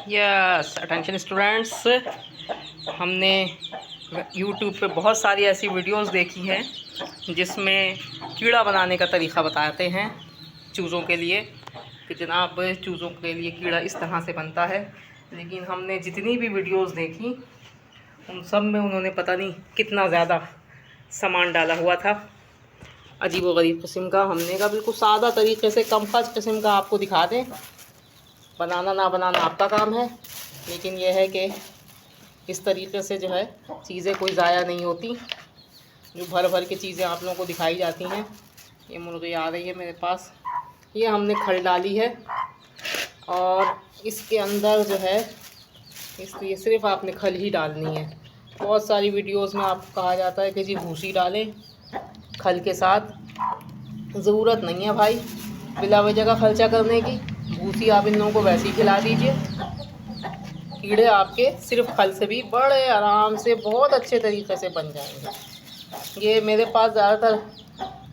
Yes attention students, हमने YouTube पे बहुत सारी ऐसी वीडियोस देखी हैं जिसमें कीड़ा बनाने का तरीक़ा बताते हैं चूज़ों के लिए कि जनाब चूज़ों के लिए कीड़ा इस तरह से बनता है। लेकिन हमने जितनी भी वीडियोस देखी उन सब में उन्होंने पता नहीं कितना ज़्यादा सामान डाला हुआ था, अजीब व गरीब किस्म का। हमने कहा बिल्कुल सादा तरीके से कम खर्च किस्म का आपको दिखा दें, बनाना ना बनाना आपका काम है, लेकिन यह है कि इस तरीके से जो है चीज़ें कोई ज़ाया नहीं होती। जो भर भर के चीज़ें आप लोगों को दिखाई जाती हैं। ये मुर्गी आ रही है मेरे पास, ये हमने खल डाली है और इसके अंदर जो है इसलिए सिर्फ आपने खल ही डालनी है। बहुत सारी वीडियोस में आपको कहा जाता है कि जी भूसी डालें खल के साथ, ज़रूरत नहीं है भाई बिला वजह का खर्चा करने की। भूसी आप इन लोगों को वैसे ही खिला दीजिए, कीड़े आपके सिर्फ खल से भी बड़े आराम से बहुत अच्छे तरीके से बन जाएंगे। ये मेरे पास ज़्यादातर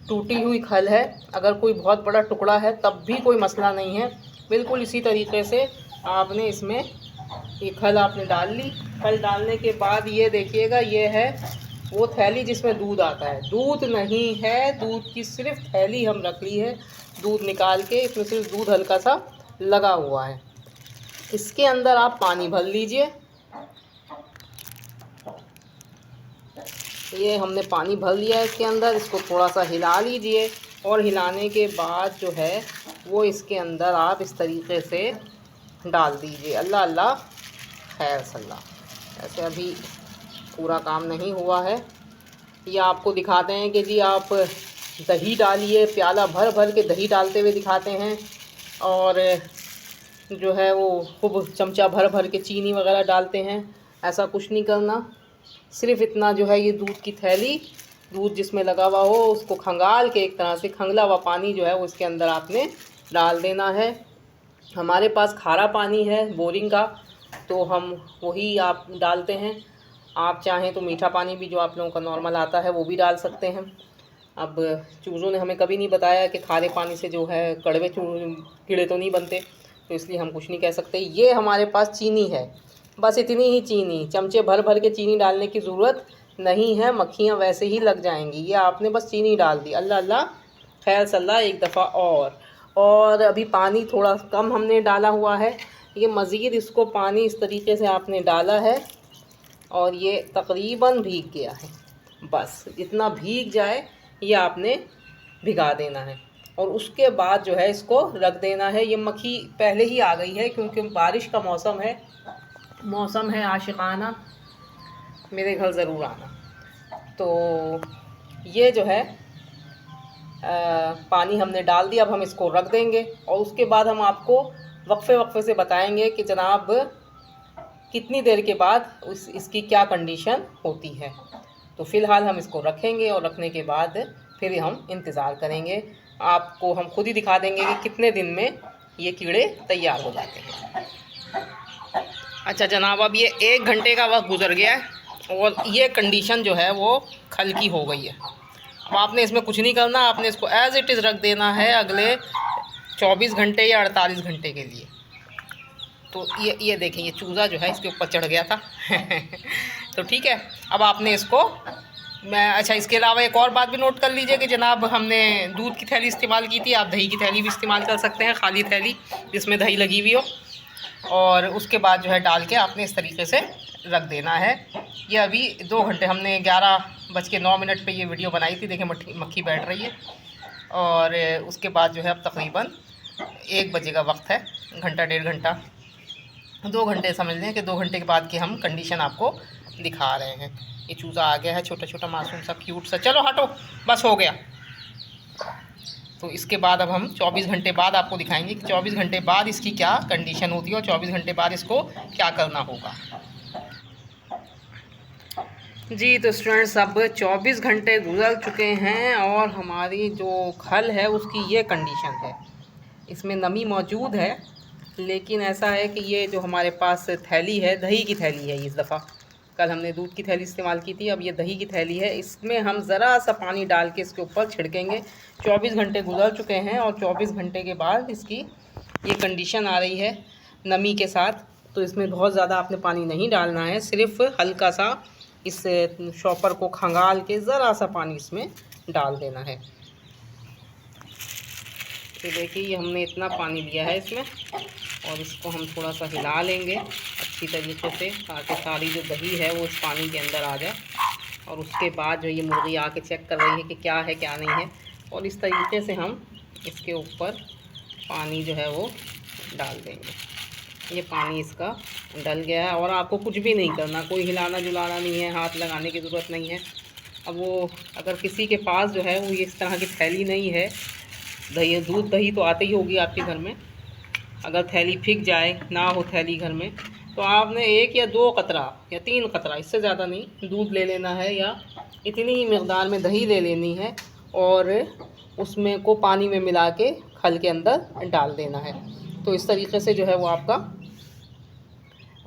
टूटी हुई खल है, अगर कोई बहुत बड़ा टुकड़ा है तब भी कोई मसला नहीं है। बिल्कुल इसी तरीके से आपने इसमें ये खल आपने डाल ली। खल डालने के बाद ये देखिएगा, ये है वो थैली जिसमें दूध आता है। दूध नहीं है, दूध की सिर्फ थैली हम रख ली है। दूध निकाल के इसमें सिर्फ दूध हल्का सा लगा हुआ है। इसके अंदर आप पानी भर लीजिए। ये हमने पानी भर लिया है इसके अंदर। इसको थोड़ा सा हिला लीजिए और हिलाने के बाद जो है वो इसके अंदर आप इस तरीके से डाल दीजिए। अल्लाह अल्लाह खैर सल्लाह। ऐसे अभी पूरा काम नहीं हुआ है। ये आपको दिखाते हैं कि जी आप दही डालिए, प्याला भर भर के दही डालते हुए दिखाते हैं। और जो है वो खूब चमचा भर भर के चीनी वगैरह डालते हैं। ऐसा कुछ नहीं करना, सिर्फ इतना जो है ये दूध की थैली, दूध जिसमें लगा हुआ हो उसको खंगाल के एक तरह से खंगला हुआ पानी जो है वो इसके अंदर आपने डाल देना है। हमारे पास खारा पानी है बोरिंग का, तो हम वही आप डालते हैं। आप चाहें तो मीठा पानी भी जो आप लोगों का नॉर्मल आता है वो भी डाल सकते हैं। अब चूज़ों ने हमें कभी नहीं बताया कि खारे पानी से जो है कड़वे कीड़े तो नहीं बनते, तो इसलिए हम कुछ नहीं कह सकते। ये हमारे पास चीनी है, बस इतनी ही चीनी, चमचे भर भर के चीनी डालने की ज़रूरत नहीं है, मक्खियाँ वैसे ही लग जाएंगी। ये आपने बस चीनी डाल दी। अल्लाह अल्लाह खैर सल्ला एक दफ़ा और अभी पानी थोड़ा कम हमने डाला हुआ है। ये मज़ीद इसको पानी इस तरीके से आपने डाला है और ये तकरीबन भीग गया है। बस इतना भीग जाए ये आपने भिगा देना है और उसके बाद जो है इसको रख देना है। ये मक्खी पहले ही आ गई है क्योंकि बारिश का मौसम है आशिकाना, मेरे घर ज़रूर आना। तो ये जो है पानी हमने डाल दिया। अब हम इसको रख देंगे और उसके बाद हम आपको वक्फे से बताएंगे कि जनाब कितनी देर के बाद इसकी क्या कंडीशन होती है। तो फ़िलहाल हम इसको रखेंगे और रखने के बाद फिर हम इंतज़ार करेंगे। आपको हम खुद ही दिखा देंगे कि कितने दिन में ये कीड़े तैयार हो जाते हैं। अच्छा जनाब, अब ये 1 घंटे का वक्त गुजर गया है और ये कंडीशन जो है वो खल की हो गई है। अब आपने इसमें कुछ नहीं करना, आपने इसको एज़ इट इज़ रख देना है अगले 24 घंटे या 48 घंटे के लिए। तो ये देखें, ये चूज़ा जो है इसके ऊपर चढ़ गया था तो ठीक है, अब आपने इसको अच्छा इसके अलावा एक और बात भी नोट कर लीजिए कि जनाब हमने दूध की थैली इस्तेमाल की थी। आप दही की थैली भी इस्तेमाल कर सकते हैं, खाली थैली जिसमें दही लगी हुई हो। और उसके बाद जो है डाल के आपने इस तरीके से रख देना है। ये अभी 2 घंटे हमने 11:09 पे ये वीडियो बनाई थी। देखें मक्खी बैठ रही है और उसके बाद जो है अब तकरीबन 1 बजे का वक्त है। घंटा 1.5 घंटा 2 घंटे समझ लें कि 2 घंटे के बाद की हम कंडीशन आपको दिखा रहे हैं। ये चूज़ा आ गया है, छोटा छोटा मासूम सा क्यूट सा। चलो हटो, बस हो गया। तो इसके बाद अब हम 24 घंटे बाद आपको दिखाएंगे कि 24 घंटे बाद इसकी क्या कंडीशन होती है और 24 घंटे बाद इसको क्या करना होगा। जी तो स्टूडेंट्स, अब 24 घंटे गुजर चुके हैं और हमारी जो खल है उसकी ये कंडीशन है। इसमें नमी मौजूद है, लेकिन ऐसा है कि ये जो हमारे पास थैली है, दही की थैली है इस दफ़ा। कल हमने दूध की थैली इस्तेमाल की थी, अब ये दही की थैली है। इसमें हम ज़रा सा पानी डाल के इसके ऊपर छिड़केंगे। 24 घंटे गुजर चुके हैं और 24 घंटे के बाद इसकी ये कंडीशन आ रही है नमी के साथ। तो इसमें बहुत ज़्यादा आपने पानी नहीं डालना है, सिर्फ हल्का सा इस शॉपर को खंगाल के ज़रा सा पानी इसमें डाल देना है। तो देखिए ये हमने इतना पानी दिया है इसमें, और इसको हम थोड़ा सा हिला लेंगे अच्छी तरीके से, ताकि सारी जो दही है वो इस पानी के अंदर आ जाए। और उसके बाद जो ये मुर्गी आके चेक कर रही है कि क्या है क्या नहीं है, और इस तरीके से हम इसके ऊपर पानी जो है वो डाल देंगे। ये पानी इसका डल गया है, और आपको कुछ भी नहीं करना, कोई हिलाना जुलाना नहीं है, हाथ लगाने की ज़रूरत नहीं है। अब वो अगर किसी के पास जो है वो इस तरह की थैली नहीं है, दही दूध दही तो आती ही होगी आपके घर में, अगर थैली फिक जाए ना हो थैली घर में, तो आपने 1 या 2 कतरा या 3 कतरा, इससे ज़्यादा नहीं, दूध ले लेना है, या इतनी ही मकदार में दही ले लेनी है, और उसमें को पानी में मिला के खल के अंदर डाल देना है। तो इस तरीके से जो है वो आपका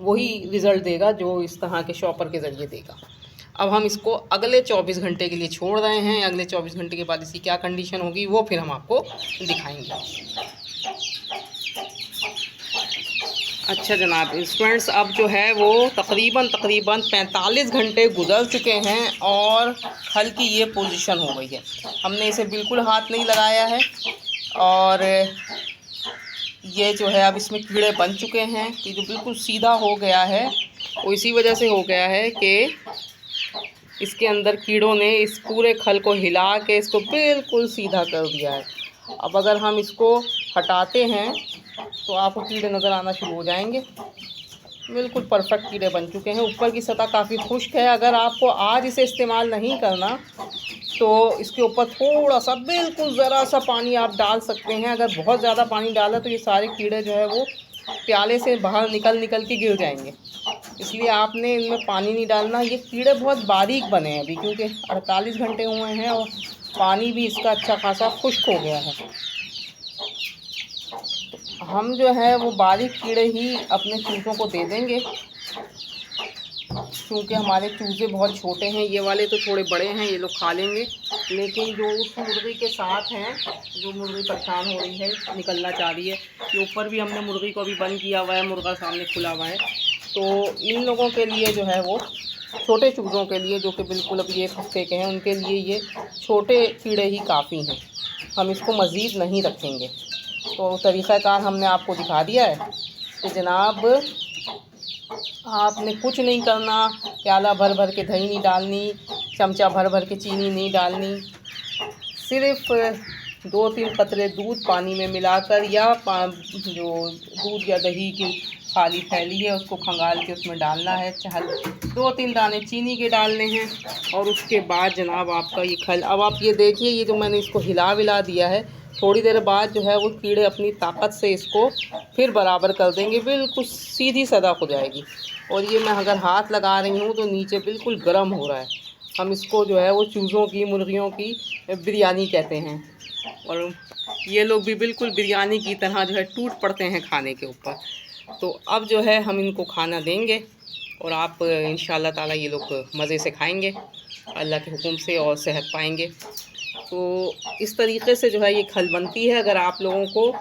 वही रिज़ल्ट देगा जो इस तरह के शॉपर के ज़रिए देगा। अब हम इसको अगले 24 घंटे के लिए छोड़ रहे हैं। अगले 24 घंटे के बाद इसकी क्या कंडीशन होगी वो फिर हम आपको दिखाएंगे। अच्छा जनाब फ्रेंड्स, अब जो है वो तकरीबन 45 घंटे गुजर चुके हैं, और खल की ये पोजीशन हो गई है। हमने इसे बिल्कुल हाथ नहीं लगाया है, और ये जो है अब इसमें कीड़े बन चुके हैं। ये जो बिल्कुल सीधा हो गया है वो इसी वजह से हो गया है कि इसके अंदर कीड़ों ने इस पूरे खल को हिला के इसको बिल्कुल सीधा कर दिया है। अब अगर हम इसको हटाते हैं तो आपको कीड़े नज़र आना शुरू हो जाएंगे। बिल्कुल परफेक्ट कीड़े बन चुके हैं। ऊपर की सतह काफ़ी खुश्क है। अगर आपको आज इसे इस्तेमाल नहीं करना तो इसके ऊपर थोड़ा सा बिल्कुल ज़रा सा पानी आप डाल सकते हैं। अगर बहुत ज़्यादा पानी डाला तो ये सारे कीड़े जो है वो प्याले से बाहर निकल के गिर जाएंगे, इसलिए आपने इनमें पानी नहीं डालना। ये कीड़े बहुत बारीक बने हैं अभी, क्योंकि 48 घंटे हुए हैं और पानी भी इसका अच्छा खासा खुश्क हो गया है। तो हम जो है वो बारीक कीड़े ही अपने चूज़ों को दे देंगे, क्योंकि हमारे चूज़े बहुत छोटे हैं। ये वाले तो थोड़े बड़े हैं, ये लोग खा लेंगे, लेकिन जो उस मुर्गी के साथ हैं, जो मुर्गी परेशान हो रही है, निकलना चाह रही है, ये ऊपर भी हमने मुर्गी को अभी बंद किया हुआ है, मुर्गा सामने खुला हुआ है। तो इन लोगों के लिए जो है वो छोटे चूज़ों के लिए, जो कि बिल्कुल अभी 1 हफ्ते के हैं, उनके लिए ये छोटे कीड़े ही काफ़ी हैं। हम इसको मज़ीद नहीं रखेंगे। तो तरीक़ाकार हमने आपको दिखा दिया है कि जनाब आपने कुछ नहीं करना। प्याला भर के दही नहीं डालनी, चमचा भर के चीनी नहीं डालनी, सिर्फ 2-3 कतरे दूध पानी में मिलाकर, या जो दूध या दही की खाली थैली है उसको खंगाल के उसमें डालना है। 2-3 दाने चीनी के डालने हैं, और उसके बाद जनाब आपका ये खल, अब आप ये देखिए, ये जो मैंने इसको हिला विला दिया है, थोड़ी देर बाद जो है वो कीड़े अपनी ताकत से इसको फिर बराबर कर देंगे, बिल्कुल सीधी सतह हो जाएगी। और ये मैं अगर हाथ लगा रही हूँ तो नीचे बिल्कुल गर्म हो रहा है। हम इसको जो है वो चूज़ों की, मुर्गियों की बिरयानी कहते हैं, और ये लोग भी बिल्कुल बिरयानी की तरह जो है टूट पड़ते हैं खाने के ऊपर। तो अब जो है हम इनको खाना देंगे, और आप इंशाल्लाह ताला ये लोग मज़े से खाएंगे अल्लाह के हुक्म से, और सेहत पाएंगे। तो इस तरीके से जो है ये खल बनती है। अगर आप लोगों को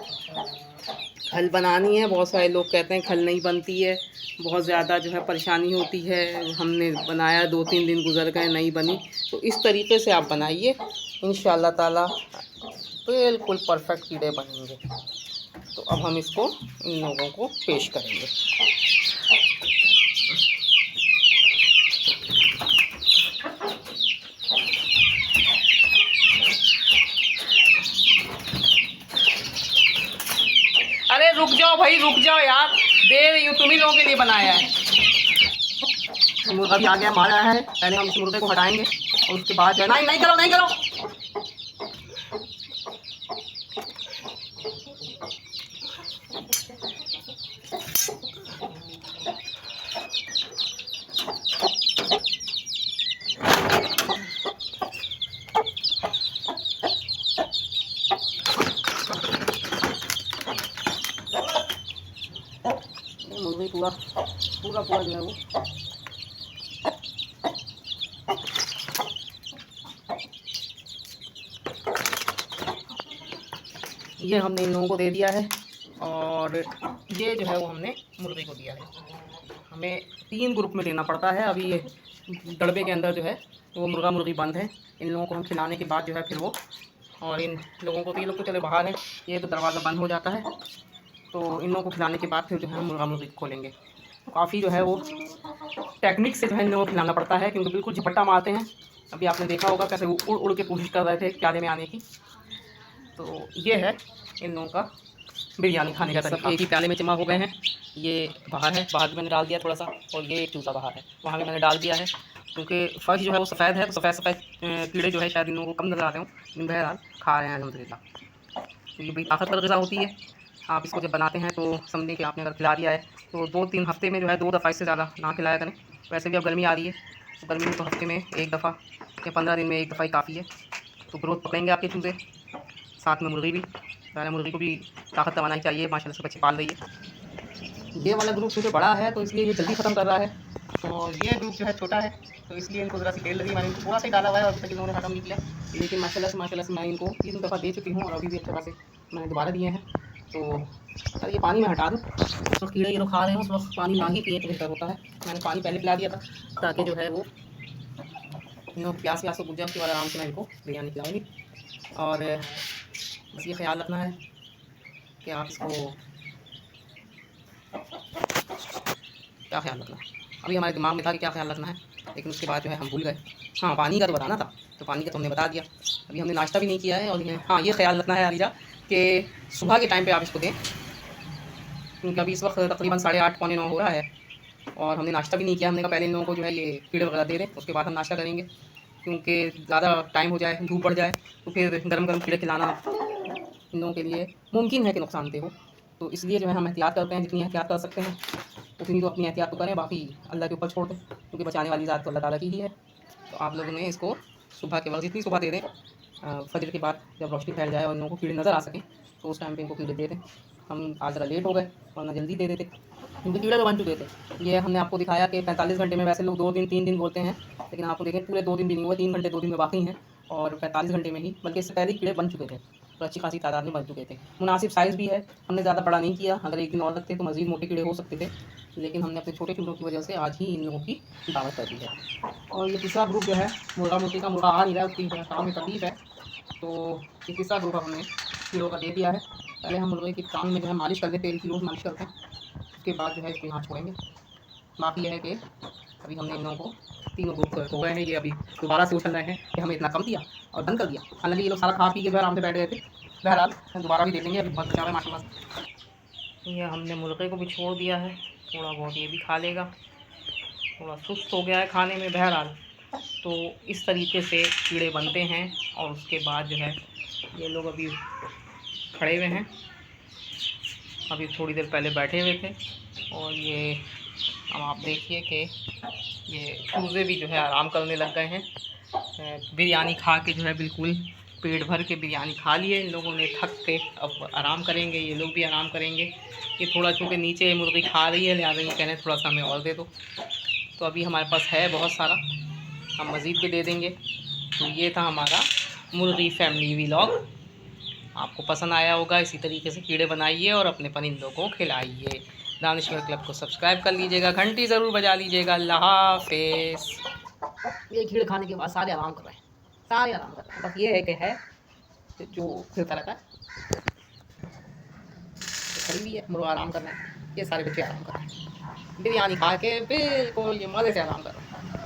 खल बनानी है, बहुत सारे लोग कहते हैं खल नहीं बनती है, बहुत ज़्यादा जो है परेशानी होती है, हमने बनाया 2-3 दिन गुजर गए नहीं बनी, तो इस तरीके से आप बनाइए, इंशाल्लाह ताला बिल्कुल परफेक्ट कीड़े बनेंगे। तो अब हम इसको इन लोगों को पेश करेंगे। अरे रुक जाओ भाई, रुक जाओ यार, दे रही हूँ, तुम ही लोगों के लिए बनाया है। मुर्गा भी आ गया, मारा है। पहले हम इस मुर्गे को हटाएंगे, और उसके बाद नहीं करो, नहीं करो। मुर्गी पूरा जो है वो ये हमने इन लोगों को दे दिया है, और ये जो है वो हमने मुर्गी को दिया है। हमें 3 ग्रुप में देना पड़ता है। अभी ये दड़बे के अंदर जो है वो मुर्गा मुर्गी बंद है। इन लोगों को हम खिलाने के बाद जो है फिर वो, और इन लोगों को तो ये लोग तो चले बाहर हैं, ये तो दरवाज़ा बंद हो जाता है, तो इन लोगों को खिलाने के बाद फिर जो है हम मुर्गा मुर्गी खोलेंगे। काफ़ी जो है वो टेक्निक से जो है इन लोगों को खिलाना पड़ता है, क्योंकि बिल्कुल झपट्टा मारते हैं। अभी आपने देखा होगा कैसे वो उड़ उड़ के कोशिश कर रहे थे प्याले में आने की। तो ये है इन लोगों का बिरयानी खाने का तरीका। एक ही प्याले में जमा हो गए हैं। ये बाहर है, बाहर भी मैंने डाल दिया थोड़ा सा, और ये एक चूसा बाहर है, वहाँ भी मैंने डाल दिया है। क्योंकि फर्श जो है वो सफ़ेद है, तो सफ़ेद सफ़ेद कीड़े जो है शायद इन लोगों को कम नज़र आते हों, लेकिन बहरहाल खा रहे हैं अल्हम्दुलिल्लाह। तो ये बड़ी ताकतवर ग़िज़ा होती है। आप इसको जब बनाते हैं तो समझें कि आपने अगर खिला दिया है तो 2-3 हफ़्ते में जो है 2 दफ़ा इससे ज़्यादा ना खिलाया करें। वैसे भी अब गर्मी आ रही है, तो गर्मी में तो हफ़्ते में 1 दफ़ा या 15 दिन में 1 दफ़ा ही काफ़ी है। तो ग्रोथ पकड़ेंगे आपके चूज़े। साथ में मुर्गी भी, पहले मुर्गी को भी ताकत बनानी चाहिए, माशाल्लाह से बच्चे पाल रही है। ये वाला ग्रुप जो बड़ा है तो इसलिए ये जल्दी ख़त्म कर रहा है, और ये ग्रुप जो है छोटा है, तो इसलिए इनको ज़रा सी देर लगी। मैंने इनको थोड़ा सा ही डाला हुआ है और अभी तक इन्होंने ख़त्म नहीं किया, लेकिन माशाल्लाह से मैं इनको 3 दफ़ा दे चुकी हूँ, और अभी भी अच्छे खासे मैंने दोबारा दिए हैं। तो सर ये पानी मैं हटा दूँ, उस वक्त कीड़े ये लोग खा रहे हैं, उस वक्त पानी ना ही पिए तो बेहतर होता है। मैंने पानी पहले पिला दिया था ताकि जो है वो इन लोग प्यास व्यास को बुझ जाए, उसके बाद आराम से मैं इनको बिरयानी खिलाऊँगी। और बस ये ख्याल रखना है कि आप इसको क्या ख्याल रखना है। अभी हमारे दिमाग में था कि क्या ख्याल रखना है, लेकिन उसके बाद जो है हम भूल गए। हाँ, पानी का तो बताना था, तो पानी का तो हमने बता दिया। अभी हमने नाश्ता भी नहीं किया है, और हाँ, ये ख्याल रखना है अलीजा कि सुबह के टाइम पे आप इसको दें, क्योंकि अभी इस वक्त तकरीबन 8:30 पौने 9 हो रहा है, और हमने नाश्ता भी नहीं किया। हमने कहा पहले इन लोगों को जो है ये कीड़े वगैरह दे दें, उसके बाद हम नाश्ता करेंगे, क्योंकि ज़्यादा टाइम हो जाए, धूप बढ़ जाए तो फिर गरम गरम कीड़े खिलाना इन लोगों के लिए मुमकिन है कि नुकसानदेह हो। तो इसलिए जो है हम एहतियात करते हैं, जितनी एहतियात कर सकते हैं उतनी तो अपनी एहतियात तो करें, बाकी अल्लाह के ऊपर छोड़ दें, क्योंकि बचाने वाली ज़ात तो अल्लाह ताला की ही है। तो आप लोगों ने इसको सुबह के वक्त, जितनी सुबह दे दें, फजर के बाद जब रोशनी फैल जाए और इन लोगों को कीड़े नज़र आ सकें, तो उस टाइम पे इनको कीड़े दे दें। हम आज ज़रा लेट हो गए, वरना जल्दी दे देते, क्योंकि कीड़े तो बन चुके थे। ये हमने आपको दिखाया कि 45 घंटे में, वैसे लोग 2 दिन 3 दिन बोलते हैं, लेकिन आपको देखें पूरे 2 दिन भी नहीं हुए, 3 घंटे 2 दिन में बाकी हैं, और 45 घंटे में ही, बल्कि इससे पहले कीड़े बन चुके थे, तो अच्छी खासी तादाद में बन चुके थे। मुनासिब साइज़ भी है, हमने ज़्यादा बड़ा नहीं किया। अगर एक दिन और रखते तो मज़ीद मोटे कीड़े हो सकते थे, लेकिन हमने अपने छोटे चूज़ों की वजह से आज ही इन लोगों की दावत कर दी है। और ये तीसरा ग्रुप जो है मुर्गा मुर्गी का, मुर्गा आ नहीं रहा है, उसकी काम में तकलीफ है, तो ये तीसरा ग्रुप हमने कीड़ों का दे दिया है। पहले हम मुर्गे की टांग में जो है मालिश कर लें, तेल की रोज़ मालिश करते हैं, उसके बाद जो है इसको यहाँ छोड़ेंगे। बाकी यह है कि अभी हमने इन लोगों को 3 ग्रुप हो गए हैं, ये अभी दोबारा से उछल रहे हैं कि हमें इतना कम दिया और बंद कर दिया। हालांकि ये लोग सारा खा पी के जो है आराम से बैठ गए थे। बहरहाल दोबारा भी दे देंगे, अभी बहुत बचा हुआ है माशाल्लाह। ये हमने मुर्गे को भी छोड़ दिया है, थोड़ा बहुत ये भी खा लेगा, थोड़ा सुस्त हो गया है खाने में। बहरहाल तो इस तरीके से कीड़े बनते हैं, और उसके बाद जो है ये लोग अभी खड़े हुए हैं, अभी थोड़ी देर पहले बैठे हुए थे, और ये अब आप देखिए कि ये चूज़े भी जो है आराम करने लग गए हैं। बिरयानी खा के जो है बिल्कुल पेट भर के बिरयानी खा लिए इन लोगों ने, थक के अब आराम करेंगे, ये लोग भी आराम करेंगे। ये थोड़ा चूँकि नीचे मुर्गी खा रही है, लिहाजा ये कह रहे हैं थोड़ा सा हमें और दे दो। तो अभी हमारे पास है बहुत सारा, हम मज़ीद भी दे देंगे। तो ये था हमारा मुर्गी फैमिली व्लॉग। आपको पसंद आया होगा। इसी तरीके से कीड़े बनाइए और अपने परिंदों को खिलाइए। दानिश्वर क्लब को सब्सक्राइब कर लीजिएगा, घंटी ज़रूर बजा लीजिएगा। अल्लाह हाफ़िज़। ये कीड़े खाने के बाद सारे आराम कर रहे हैं, सारे आराम कर रहे हैं। बस ये है कि है जो फिरता रहता है, खड़ी हुई है, मुर्गा आराम कर रहे हैं, ये सारे बच्चे आराम कर रहे हैं, बिरयानी खा के बिल्कुल ये मज़े से आराम कर रहे हैं।